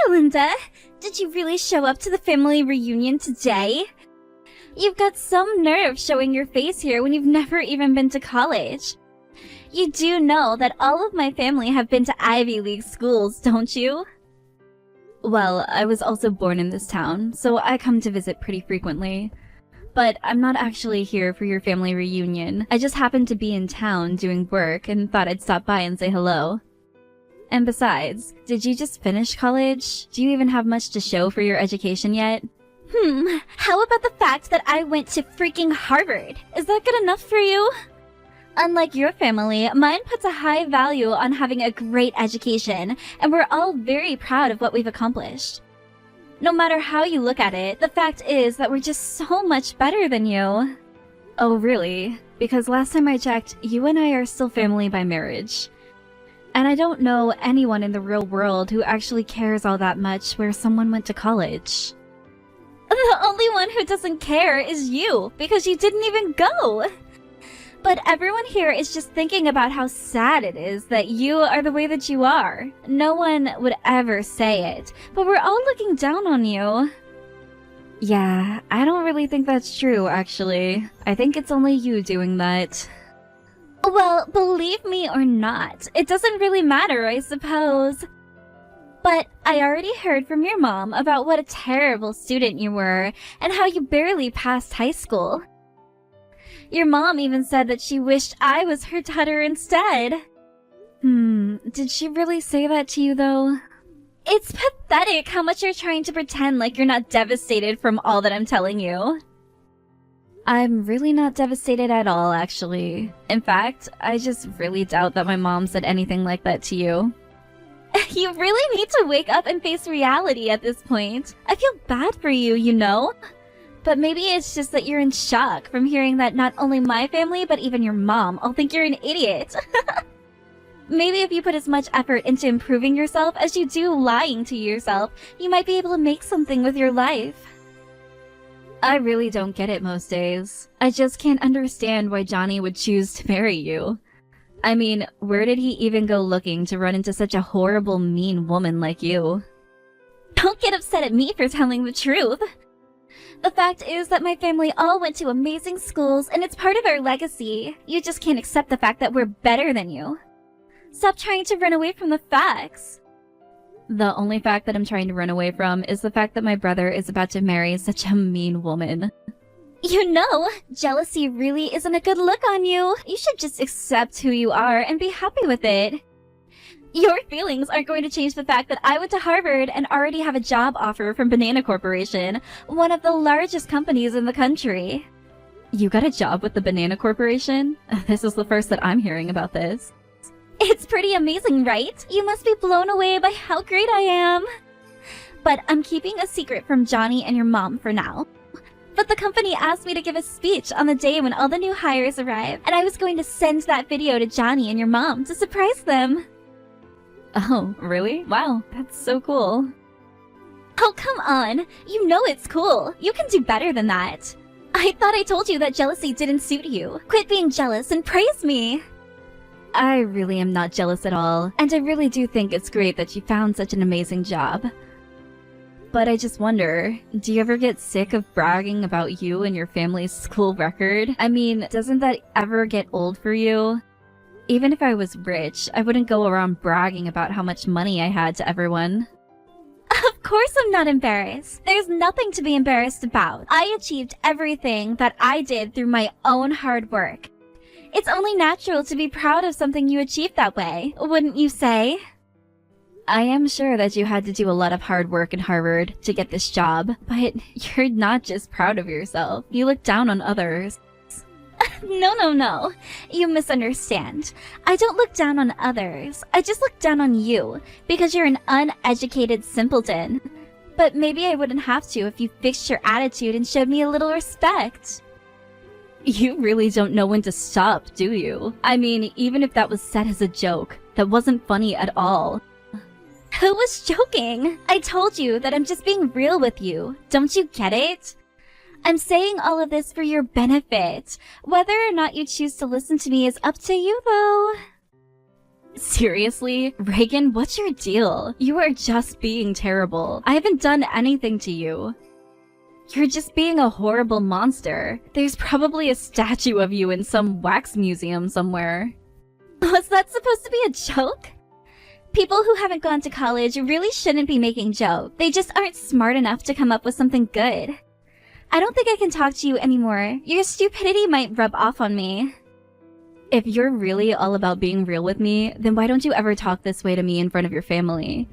Belinda, did you really show up to the family reunion today? You've got some nerve showing your face here when you've never even been to college. You do know that all of my family have been to Ivy League schools, don't you? Well, I was also born in this town, so I come to visit pretty frequently. But I'm not actually here for your family reunion. I just happened to be in town doing work and thought I'd stop by and say hello. And besides, did you just finish college? Do you even have much to show for your education yet? How about the fact that I went to freaking Harvard? Is that good enough for you? Unlike your family, mine puts a high value on having a great education, and we're all very proud of what we've accomplished. No matter how you look at it, the fact is that we're just so much better than you. Oh, really? Because last time I checked, you and I are still family by marriage. And I don't know anyone in the real world who actually cares all that much where someone went to college. The only one who doesn't care is you, because you didn't even go! But everyone here is just thinking about how sad it is that you are the way that you are. No one would ever say it, but we're all looking down on you. Yeah, I don't really think that's true, actually. I think it's only you doing that. Well, believe me or not, it doesn't really matter, I suppose. But I already heard from your mom about what a terrible student you were, and how you barely passed high school. Your mom even said that she wished I was her daughter instead. Did she really say that to you, though? It's pathetic how much you're trying to pretend like you're not devastated from all that I'm telling you. I'm really not devastated at all, actually. In fact, I just really doubt that my mom said anything like that to you. You really need to wake up and face reality at this point. I feel bad for you, you know? But maybe it's just that you're in shock from hearing that not only my family, but even your mom all think you're an idiot. Maybe if you put as much effort into improving yourself as you do lying to yourself, you might be able to make something with your life. I really don't get it most days. I just can't understand why Johnny would choose to marry you. I mean, where did he even go looking to run into such a horrible, mean woman like you? Don't get upset at me for telling the truth. The fact is that my family all went to amazing schools, and it's part of our legacy. You just can't accept the fact that we're better than you. Stop trying to run away from the facts. The only fact that I'm trying to run away from is the fact that my brother is about to marry such a mean woman. You know, jealousy really isn't a good look on you. You should just accept who you are and be happy with it. Your feelings aren't going to change the fact that I went to Harvard and already have a job offer from Banana Corporation, one of the largest companies in the country. You got a job with the Banana Corporation? This is the first that I'm hearing about this. It's pretty amazing, right? You must be blown away by how great I am. But I'm keeping a secret from Johnny and your mom for now. But the company asked me to give a speech on the day when all the new hires arrive, and I was going to send that video to Johnny and your mom to surprise them. Oh, really? Wow, that's so cool. Oh, come on. You know it's cool. You can do better than that. I thought I told you that jealousy didn't suit you. Quit being jealous and praise me. I really am not jealous at all, and I really do think it's great that you found such an amazing job. But I just wonder, do you ever get sick of bragging about you and your family's school record? I mean, doesn't that ever get old for you? Even if I was rich, I wouldn't go around bragging about how much money I had to everyone. Of course I'm not embarrassed. There's nothing to be embarrassed about. I achieved everything that I did through my own hard work. It's only natural to be proud of something you achieved that way, wouldn't you say? I am sure that you had to do a lot of hard work in Harvard to get this job, but you're not just proud of yourself. You look down on others. No. You misunderstand. I don't look down on others. I just look down on you, because you're an uneducated simpleton. But maybe I wouldn't have to if you fixed your attitude and showed me a little respect. You really don't know when to stop, do you? I mean, even if that was said as a joke, that wasn't funny at all. Who was joking? I told you that I'm just being real with you. Don't you get it? I'm saying all of this for your benefit. Whether or not you choose to listen to me is up to you, though. Seriously? Reagan, what's your deal? You are just being terrible. I haven't done anything to you. You're just being a horrible monster. There's probably a statue of you in some wax museum somewhere. Was that supposed to be a joke? People who haven't gone to college really shouldn't be making jokes. They just aren't smart enough to come up with something good. I don't think I can talk to you anymore. Your stupidity might rub off on me. If you're really all about being real with me, then why don't you ever talk this way to me in front of your family?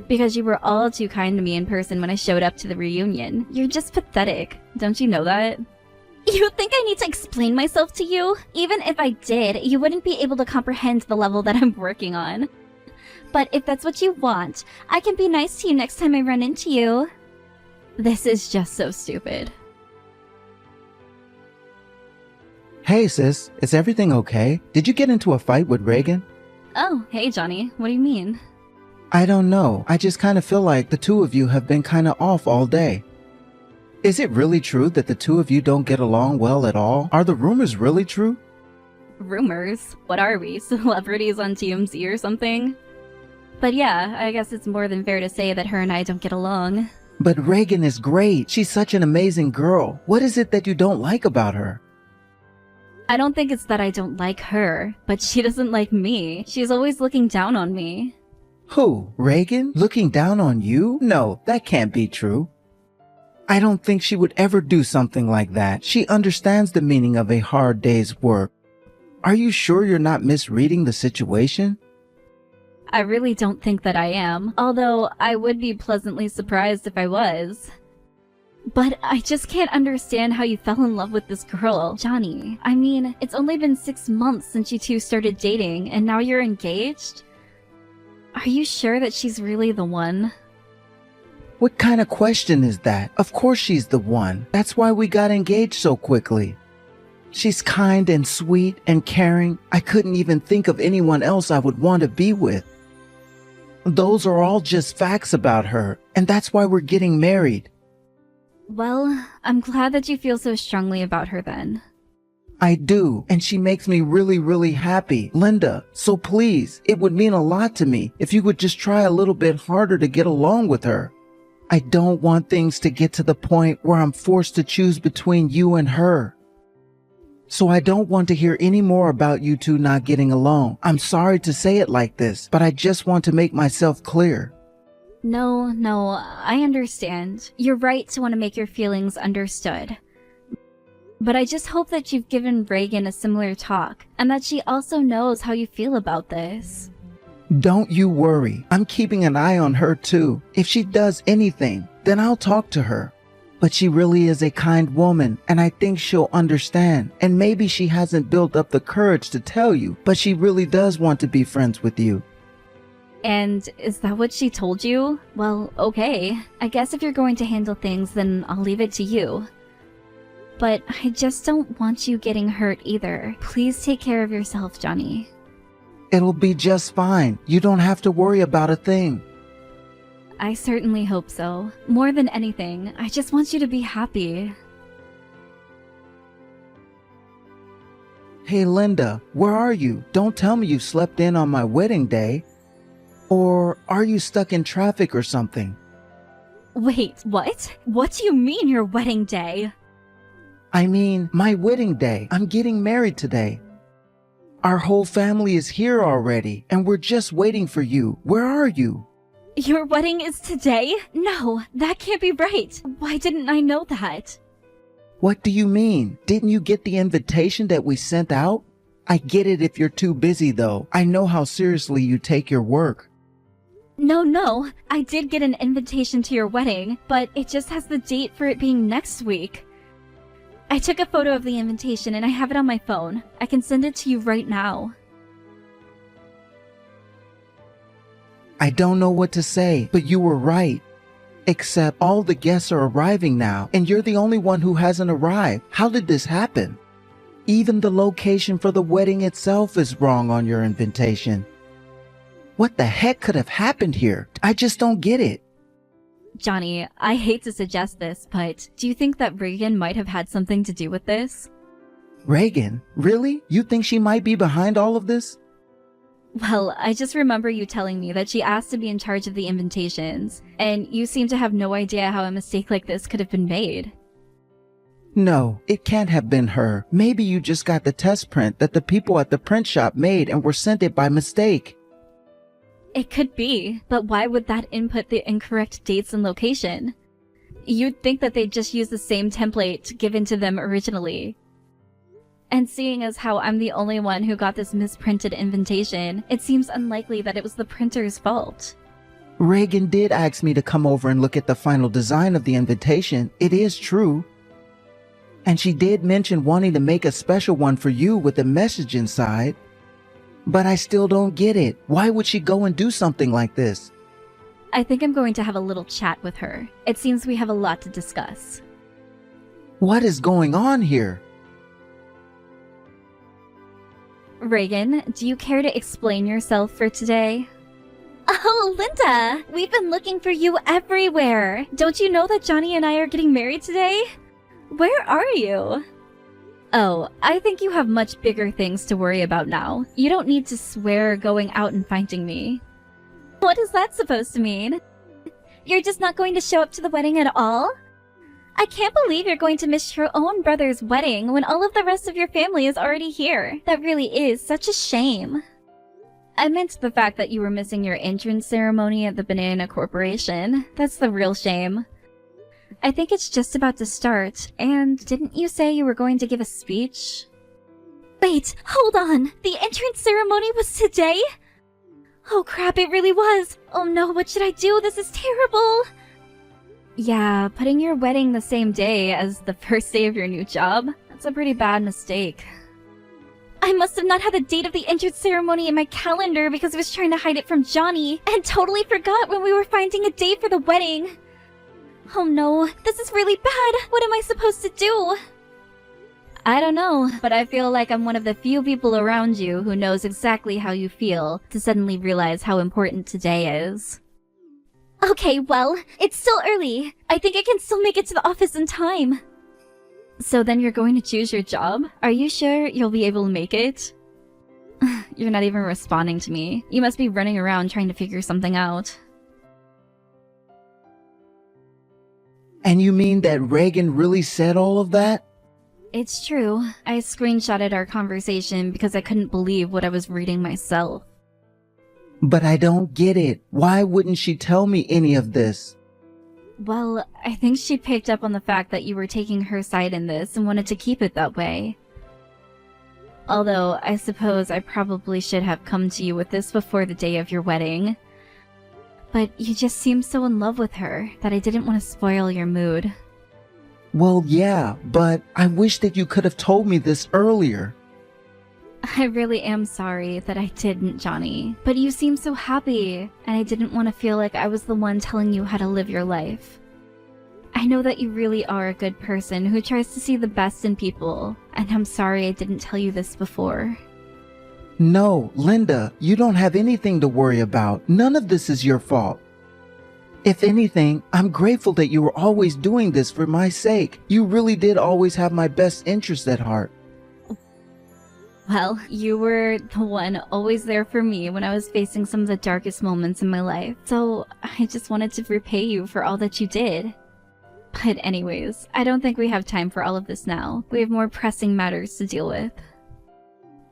Because you were all too kind to me in person when I showed up to the reunion. You're just pathetic. Don't you know that? You think I need to explain myself to you? Even if I did, you wouldn't be able to comprehend the level that I'm working on. But if that's what you want, I can be nice to you next time I run into you. This is just so stupid. Hey sis, is everything okay? Did you get into a fight with Reagan? Oh, hey Johnny, what do you mean? I don't know, I just kind of feel like the two of you have been kind of off all day. Is it really true that the two of you don't get along well at all? Are the rumors really true? Rumors? What are we, celebrities on TMZ or something? But yeah, I guess it's more than fair to say that her and I don't get along. But Reagan is great. She's such an amazing girl. What is it that you don't like about her? I don't think it's that I don't like her, but she doesn't like me. She's always looking down on me. Who? Reagan? Looking down on you? No, that can't be true. I don't think she would ever do something like that. She understands the meaning of a hard day's work. Are you sure you're not misreading the situation? I really don't think that I am, although I would be pleasantly surprised if I was. But I just can't understand how you fell in love with this girl, Johnny. I mean, it's only been 6 months since you two started dating, and now you're engaged? Are you sure that she's really the one? What kind of question is that? Of course she's the one. That's why we got engaged so quickly. She's kind and sweet and caring. I couldn't even think of anyone else I would want to be with. Those are all just facts about her, and that's why we're getting married. Well, I'm glad that you feel so strongly about her then. I do, and she makes me really, really happy. Linda, so please, it would mean a lot to me if you would just try a little bit harder to get along with her. I don't want things to get to the point where I'm forced to choose between you and her. So I don't want to hear any more about you two not getting along. I'm sorry to say it like this, but I just want to make myself clear. No, I understand. You're right to want to make your feelings understood. But I just hope that you've given Reagan a similar talk, and that she also knows how you feel about this. Don't you worry. I'm keeping an eye on her too. If she does anything, then I'll talk to her. But she really is a kind woman, and I think she'll understand. And maybe she hasn't built up the courage to tell you, but she really does want to be friends with you. And is that what she told you? Well, okay. I guess if you're going to handle things, then I'll leave it to you. But I just don't want you getting hurt either. Please take care of yourself, Johnny. It'll be just fine. You don't have to worry about a thing. I certainly hope so. More than anything, I just want you to be happy. Hey Linda, where are you? Don't tell me you slept in on my wedding day. Or are you stuck in traffic or something? Wait, what? What do you mean your wedding day? I mean, my wedding day. I'm getting married today. Our whole family is here already, and we're just waiting for you. Where are you? Your wedding is today? No, that can't be right. Why didn't I know that? What do you mean? Didn't you get the invitation that we sent out? I get it if you're too busy though. I know how seriously you take your work. No, I did get an invitation to your wedding, but it just has the date for it being next week. I took a photo of the invitation and I have it on my phone. I can send it to you right now. I don't know what to say, but you were right. Except all the guests are arriving now, and you're the only one who hasn't arrived. How did this happen? Even the location for the wedding itself is wrong on your invitation. What the heck could have happened here? I just don't get it. Johnny, I hate to suggest this, but do you think that Reagan might have had something to do with this? Reagan? Really? You think she might be behind all of this? Well, I just remember you telling me that she asked to be in charge of the invitations, and you seem to have no idea how a mistake like this could have been made. No, it can't have been her. Maybe you just got the test print that the people at the print shop made and were sent it by mistake. It could be, but why would that input the incorrect dates and location? You'd think that they'd just use the same template given to them originally. And seeing as how I'm the only one who got this misprinted invitation, it seems unlikely that it was the printer's fault. Reagan did ask me to come over and look at the final design of the invitation. It is true. And she did mention wanting to make a special one for you with a message inside. But I still don't get it. Why would she go and do something like this? I think I'm going to have a little chat with her. It seems we have a lot to discuss. What is going on here? Reagan, do you care to explain yourself for today? Oh, Linda! We've been looking for you everywhere! Don't you know that Johnny and I are getting married today? Where are you? Oh, I think you have much bigger things to worry about now. You don't need to swear going out and finding me. What is that supposed to mean? You're just not going to show up to the wedding at all? I can't believe you're going to miss your own brother's wedding when all of the rest of your family is already here. That really is such a shame. I meant the fact that you were missing your entrance ceremony at the Banana Corporation. That's the real shame. I think it's just about to start, and didn't you say you were going to give a speech? Wait, hold on! The entrance ceremony was today? Oh crap, it really was! Oh no, what should I do? This is terrible! Yeah, putting your wedding the same day as the first day of your new job? That's a pretty bad mistake. I must have not had the date of the entrance ceremony in my calendar because I was trying to hide it from Johnny, and totally forgot when we were finding a date for the wedding. Oh no, this is really bad! What am I supposed to do? I don't know, but I feel like I'm one of the few people around you who knows exactly how you feel to suddenly realize how important today is. Okay, well, it's still early. I think I can still make it to the office in time. So then you're going to choose your job? Are you sure you'll be able to make it? You're not even responding to me. You must be running around trying to figure something out. And you mean that Reagan really said all of that? It's true. I screenshotted our conversation because I couldn't believe what I was reading myself. But I don't get it. Why wouldn't she tell me any of this? Well, I think she picked up on the fact that you were taking her side in this and wanted to keep it that way. Although, I suppose I probably should have come to you with this before the day of your wedding. But you just seemed so in love with her that I didn't want to spoil your mood. Well, yeah, but I wish that you could have told me this earlier. I really am sorry that I didn't, Johnny. But you seem so happy, and I didn't want to feel like I was the one telling you how to live your life. I know that you really are a good person who tries to see the best in people, and I'm sorry I didn't tell you this before. No, Linda, you don't have anything to worry about. None of this is your fault. If anything, I'm grateful that you were always doing this for my sake. You really did always have my best interest at heart. Well, you were the one always there for me when I was facing some of the darkest moments in my life, so I just wanted to repay you for all that you did. But anyways, I don't think we have time for all of this now. We have more pressing matters to deal with.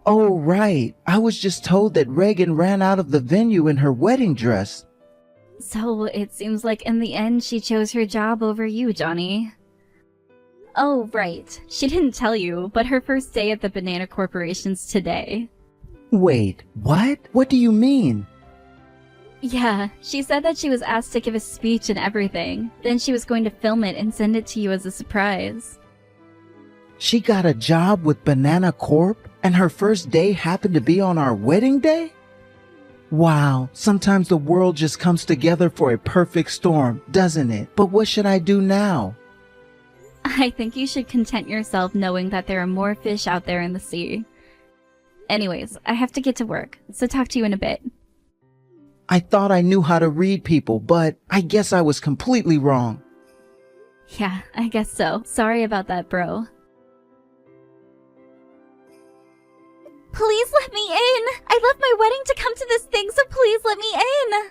Oh, right. I was just told that Reagan ran out of the venue in her wedding dress. So it seems like in the end she chose her job over you, Johnny. Oh, right. She didn't tell you, but her first day at the Banana Corporation's today. Wait, what? What do you mean? Yeah, she said that she was asked to give a speech and everything. Then she was going to film it and send it to you as a surprise. She got a job with Banana Corp, and her first day happened to be on our wedding day? Wow, sometimes the world just comes together for a perfect storm, doesn't it? But what should I do now? I think you should content yourself knowing that there are more fish out there in the sea. Anyways, I have to get to work, so talk to you in a bit. I thought I knew how to read people, but I guess I was completely wrong. Yeah, I guess so. Sorry about that, bro. Please let me in! I left my wedding to come to this thing, so please let me in!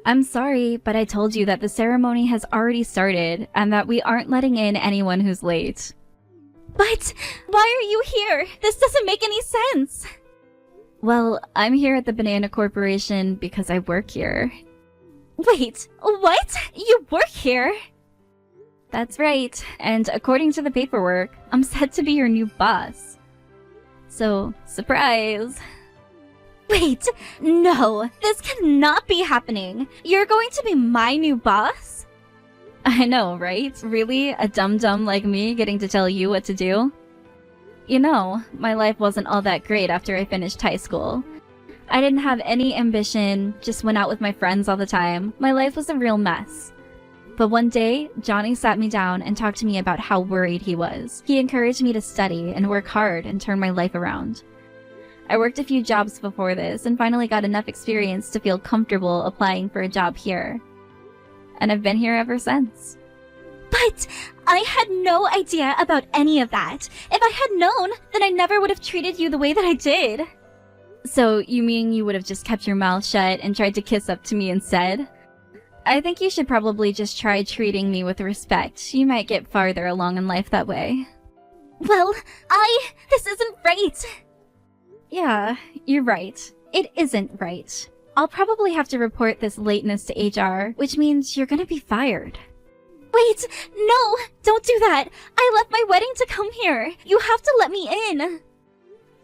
I'm sorry, but I told you that the ceremony has already started and that we aren't letting in anyone who's late. But why are you here? This doesn't make any sense! Well, I'm here at the Banana Corporation because I work here. Wait, what? You work here? That's right, and according to the paperwork, I'm set to be your new boss. So, surprise! Wait, no, this cannot be happening. You're going to be my new boss? I know, right? Really? A dum-dum like me getting to tell you what to do? You know, my life wasn't all that great after I finished high school. I didn't have any ambition, just went out with my friends all the time. My life was a real mess. But one day, Johnny sat me down and talked to me about how worried he was. He encouraged me to study and work hard and turn my life around. I worked a few jobs before this and finally got enough experience to feel comfortable applying for a job here. And I've been here ever since. But I had no idea about any of that. If I had known, then I never would have treated you the way that I did. So, you mean you would have just kept your mouth shut and tried to kiss up to me instead? I think you should probably just try treating me with respect. You might get farther along in life that way. Well, this isn't right. Yeah, you're right. It isn't right. I'll probably have to report this lateness to HR, which means you're gonna be fired. Wait, no, don't do that. I left my wedding to come here. You have to let me in.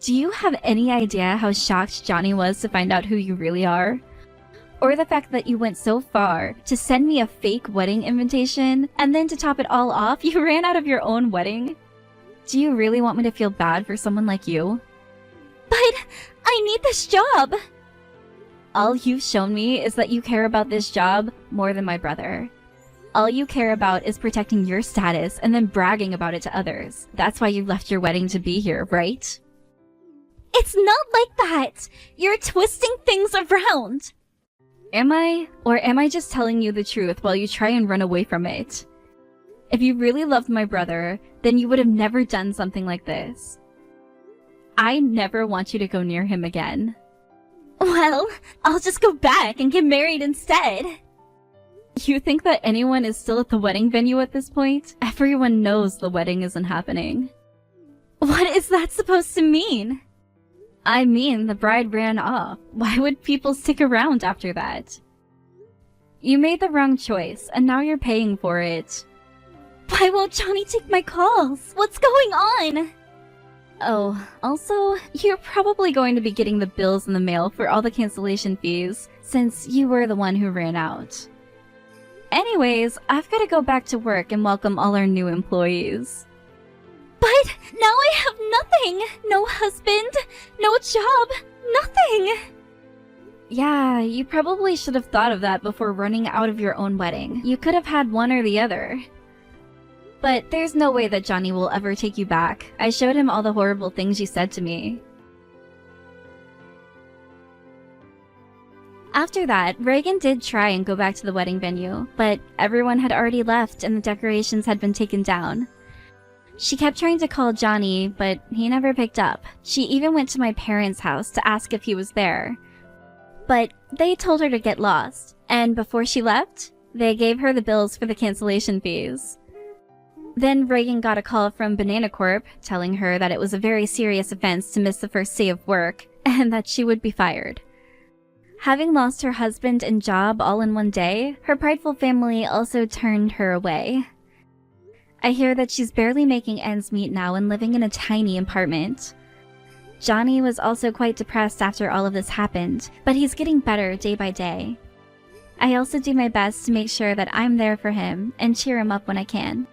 Do you have any idea how shocked Johnny was to find out who you really are? Or the fact that you went so far to send me a fake wedding invitation, and then to top it all off, you ran out of your own wedding? Do you really want me to feel bad for someone like you? But I need this job! All you've shown me is that you care about this job more than my brother. All you care about is protecting your status and then bragging about it to others. That's why you left your wedding to be here, right? It's not like that! You're twisting things around! Am I? Or am I just telling you the truth while you try and run away from it? If you really loved my brother, then you would have never done something like this. I never want you to go near him again. Well, I'll just go back and get married instead. You think that anyone is still at the wedding venue at this point? Everyone knows the wedding isn't happening. What is that supposed to mean? I mean, the bride ran off. Why would people stick around after that? You made the wrong choice, and now you're paying for it. Why won't Johnny take my calls? What's going on? Oh, also, you're probably going to be getting the bills in the mail for all the cancellation fees, since you were the one who ran out. Anyways, I've got to go back to work and welcome all our new employees. But now I have nothing! No husband, no job, nothing! Yeah, you probably should have thought of that before running out of your own wedding. You could have had one or the other. But there's no way that Johnny will ever take you back. I showed him all the horrible things you said to me. After that, Reagan did try and go back to the wedding venue, but everyone had already left and the decorations had been taken down. She kept trying to call Johnny, but he never picked up. She even went to my parents' house to ask if he was there. But they told her to get lost, and before she left, they gave her the bills for the cancellation fees. Then Reagan got a call from Banana Corp telling her that it was a very serious offense to miss the first day of work, and that she would be fired. Having lost her husband and job all in one day, her prideful family also turned her away. I hear that she's barely making ends meet now and living in a tiny apartment. Johnny was also quite depressed after all of this happened, but he's getting better day by day. I also do my best to make sure that I'm there for him and cheer him up when I can.